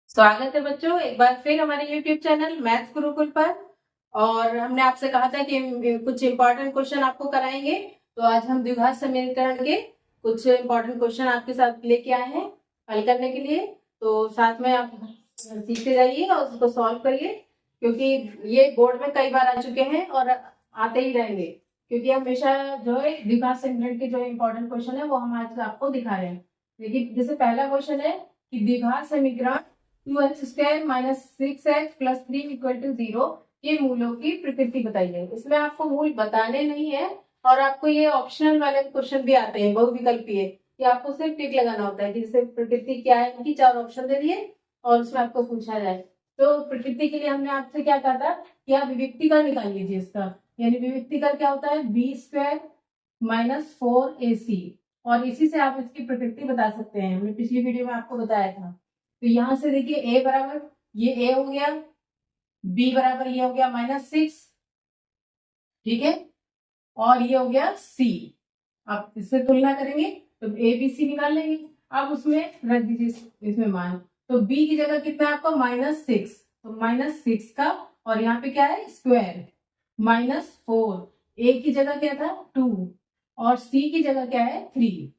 स्वागत है बच्चों एक बार फिर हमारे YouTube चैनल मैथ्स गुरुकुल पर। और हमने आपसे कहा था कि कुछ इम्पोर्टेंट क्वेश्चन आपको कराएंगे। तो आज हम द्विघात समीकरण के कुछ इम्पोर्टेंट क्वेश्चन आपके साथ लेके आए हैं हल करने के लिए। तो साथ में आप सीखते जाइए और उसको सॉल्व करिए, क्योंकि ये बोर्ड में कई बार आ चुके हैं और आते ही रहेंगे। क्योंकि हमेशा जो है द्विघात समीकरण के जो इम्पोर्टेंट क्वेश्चन है वो हम आज आपको दिखा रहे हैं। देखिए, जैसे पहला क्वेश्चन है कि द्विघात समीकरण 2x² minus 6x plus 3 equal to 0 के मूलों की प्रकृति बताइए। इसमें आपको मूल बताने नहीं है और आपको ये ऑप्शनल वाले क्वेश्चन भी आते हैं बहुविकल्पीय कि आपको सिर्फ टिक लगाना होता है कि जैसे प्रकृति क्या है, इनकी 4 ऑप्शन दे दिए और उसमें आपको पूछा जाए। तो प्रकृति के लिए हमने आपसे क्या कहा था कि आप विविक्तिकर निकाल लीजिए इसका, यानी विविक्तिकर क्या होता है b² माइनस 4ac, और इसी से आप इसकी प्रकृति बता सकते हैं। हमने पिछली वीडियो में आपको बताया था। तो यहां से देखिए a बराबर ये a हो गया, b बराबर ये हो गया -6, ठीक है, और ये हो गया c। आप इससे तुलना करेंगे तो a b c निकाल लेंगे। अब उसमें रख दीजिए इसमें मान, तो b की जगह कितना है आपको -6, तो -6 का, और यहाँ पे क्या है स्क्वायर -4, a की जगह क्या था 2 और c की जगह क्या है 3,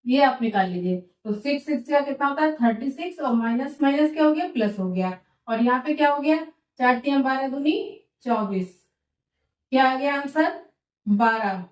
ये आप निकाल लीजिए। तो 6 का कितना होता है 36, और माइनस माइनस क्या हो गया प्लस हो गया, और यहाँ पे क्या हो गया 4 × 12 दूनी 24, क्या आ गया आंसर 12।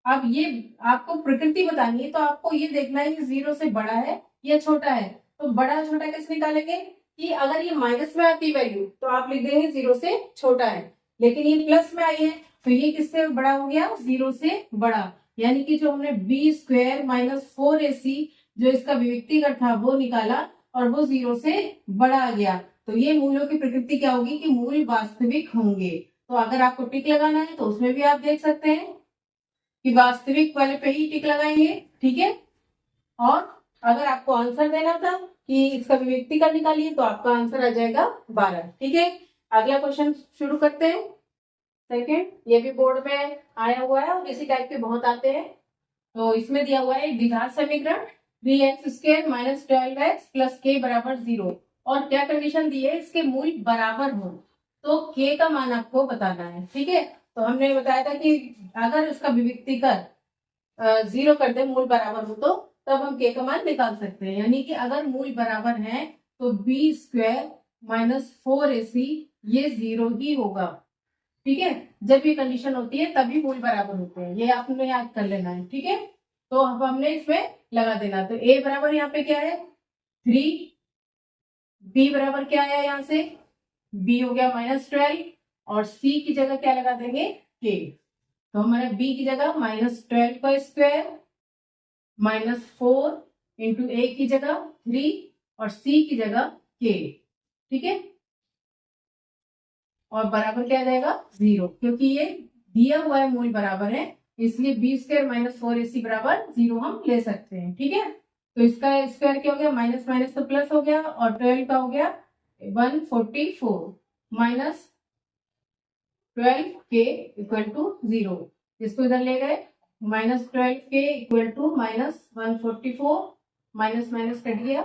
अब ये आपको प्रकृति बतानी है तो आपको ये देखना है कि 0 से बड़ा है या छोटा है। तो बड़ा छोटा कैसे निकालेंगे कि अगर ये माइनस में आती वैल्यू तो आप लिख देंगे 0 से छोटा है, लेकिन ये प्लस में आई है तो ये किससे बड़ा हो गया 0 से बड़ा। यानी कि जो हमने b² माइनस 4ac जो इसका विविक्तिकर था वो निकाला और वो 0 से बड़ा आ गया। तो ये मूलों की प्रकृति क्या होगी कि मूल वास्तविक होंगे। तो अगर आपको टिक लगाना है तो उसमें भी आप देख सकते हैं कि वास्तविक वाले पे ही टिक लगाएंगे, ठीक है। और अगर आपको आंसर देना था कि इसका विविक्तिकर निकालिए तो आपका आंसर आ जाएगा 12, ठीक है। अगला क्वेश्चन शुरू करते हैं। सेकेंड, ये भी बोर्ड में आया हुआ है और इसी टाइप के बहुत आते हैं। तो इसमें दिया हुआ है द्विघात समीकरण 3x² minus 12x plus k बराबर 0, और क्या कंडीशन दी है इसके मूल बराबर हो तो k का मान आपको बताना है, ठीक है। तो हमने बताया था कि अगर उसका विविक्तिकर 0 कर दे मूल बराबर हो तो तब हम k का मान निकाल सकते हैं। यानी कि अगर मूल बराबर है तो b² माइनस 4ac ये 0 ही होगा, ठीक है। जब ये कंडीशन होती है तभी मूल बराबर होते हैं, ये आपने याद कर लेना है, ठीक है। तो अब हमने इसमें लगा देना, तो a बराबर यहाँ पे क्या है 3, b बराबर क्या आया यहाँ से b हो गया -12, और c की जगह क्या लगा देंगे k। तो हमारा b की जगह -12 का स्क्वायर -4 इंटू a की जगह 3 और c की जगह k, ठीक है। और बराबर क्या आ जाएगा 0, क्योंकि ये दिया हुआ है मूल बराबर है इसलिए b² माइनस 4ac बराबर 0 हम ले सकते हैं, ठीक है। तो इसका स्क्वायर क्या हो गया माइनस माइनस तो प्लस हो गया, और 12 का हो गया 144 माइनस 12k इक्वल टू 0। इसको इधर ले गए -12k equal to -144, minus minus cut गया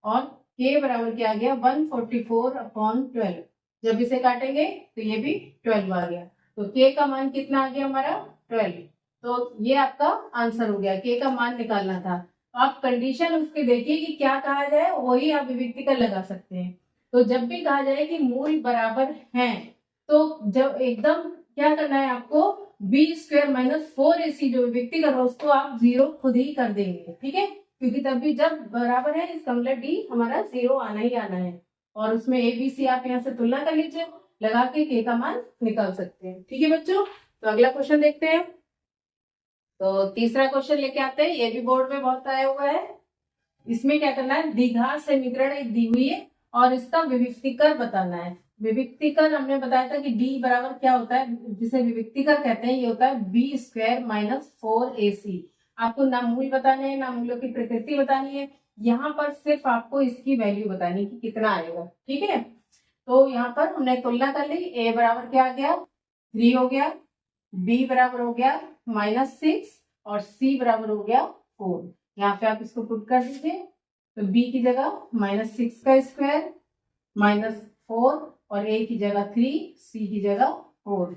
और k बराबर क्या आ गया 144/12। जब इसे काटेंगे तो ये भी 12 आ गया, तो k का मान कितना आ गया हमारा 12। तो ये आपका आंसर हो गया, k का मान निकालना था। आप कंडीशन उसके देखिए कि क्या कहा जाए वही आप विविक्तिकर लगा सकते हैं। तो जब भी कहा जाए कि मूल बराबर हैं तो जब एकदम क्या करना है आपको b² माइनस 4ac जो विविक्तिकर हो उसको आप 0 खुद ही कर देंगे, ठीक है। क्योंकि तभी जब बराबर है इसका मतलब d हमारा 0 आना ही आना है, और उसमें a b c आप यहाँ से तुलना कर लीजिए, लगा के k का मान निकाल सकते हैं, ठीक है बच्चों। तो अगला क्वेश्चन देखते हैं। तो तीसरा क्वेश्चन लेके आते हैं, ये भी बोर्ड में बहुत आया हुआ है। इसमें क्या करना है द्विघात समीकरण एक दी हुई है और इसका विविक्तिकर बताना है। विविक्तिकर हमने बताया था कि d बराबर क्या होता है, जिसे विविक्तिकर कहते हैं, ये होता है b² माइनस 4ac। आपको ना मूल बताने हैं ना मूलों की प्रकृति बतानी है, यहाँ पर सिर्फ आपको इसकी वैल्यू बतानी कि कितना आएगा, ठीक है। तो यहाँ पर हमने तुलना कर ली, a बराबर क्या आ गया 3 हो गया, b बराबर हो गया -6 और c बराबर हो गया 4। यहाँ पे आप इसको पुट कर दीजिए, तो b की जगह -6 का स्क्वायर -4 और A की जगह 3, C की जगह 4।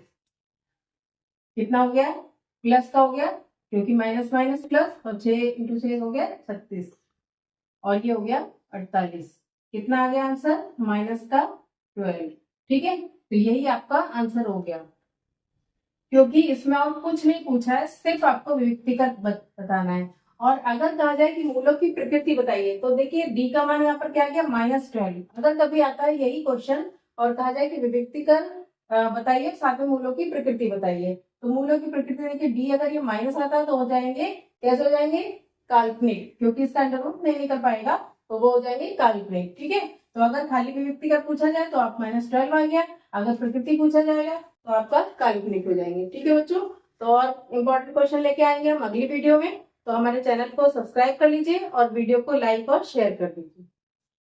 कितना हो गया? प्लस का हो गया क्योंकि माइनस माइनस प्लस, और 6 इंटू 6 हो गया 36 और ये हो गया 48। कितना आ गया आंसर? माइनस का 12। ठीक है, तो यही आपका आंसर हो गया, क्योंकि इसमें और कुछ नहीं पूछा है, सिर्फ आपको व्यक्तिगत बताना है। और अगर कहा जाए कि मूलों की प्रकृति बताइए, तो देखिए डी का मान यहाँ पर क्या गया? -12। अगर कभी आता है यही क्वेश्चन और कहा जाए कि विभक्तिकर बताइए, साथ में मूलों की प्रकृति बताइए, तो मूलों की प्रकृति देखिए डी अगर ये माइनस आता है तो हो जाएंगे, कैसे हो जाएंगे? काल्पनिक, क्योंकि इसका अंडर रूट नहीं निकल पाएगा तो वो हो जाएंगे काल्पनिक। ठीक है, तो अगर खाली विभक्तिकर पूछा जाए तो आप -12 आ गया, अगर प्रकृति पूछा जाएगा तो आपका काल्पनिक हो जाएंगे। ठीक है बच्चों, तो और इम्पोर्टेंट क्वेश्चन लेके आएंगे हम अगली वीडियो में, तो हमारे चैनल को सब्सक्राइब कर लीजिए और वीडियो को लाइक और शेयर कर दीजिए।